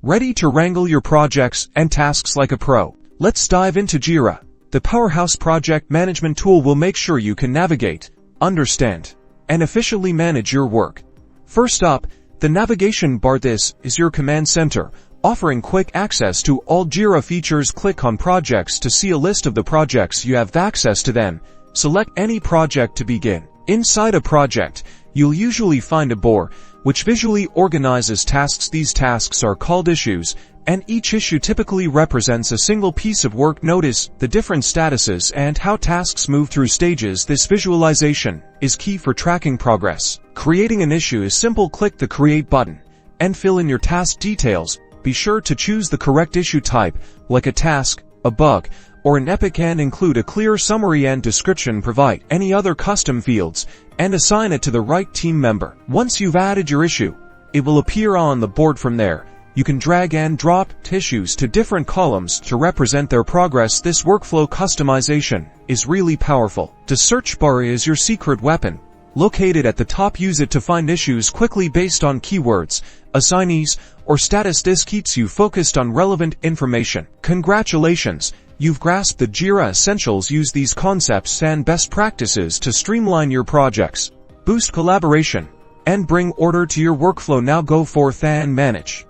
Ready to wrangle your projects and tasks like a pro? Let's dive into Jira. The powerhouse project management tool will make sure you can navigate, understand, and efficiently manage your work. First up, the navigation bar. This is your command center, offering quick access to all Jira features. Click on Projects to see a list of the projects you have access to. Then, select any project to begin. Inside a project, you'll usually find a bar, which visually organizes tasks. These tasks are called issues, and each issue typically represents a single piece of work. Notice the different statuses and how tasks move through stages. This visualization is key for tracking progress. Creating an issue is simple. Click the Create button and fill in your task details. Be sure to choose the correct issue type, like a task, a bug, or an epic, and include a clear summary and description. Provide any other custom fields and assign it to the right team member. Once you've added your issue, it will appear on the board. From there, you can drag and drop issues to different columns to represent their progress. This workflow customization is really powerful. The search bar is your secret weapon. Located at the top, use it to find issues quickly based on keywords, assignees, or status. This keeps you focused on relevant information. Congratulations! You've grasped the Jira essentials. Use these concepts and best practices to streamline your projects, boost collaboration, and bring order to your workflow. Now go forth and manage.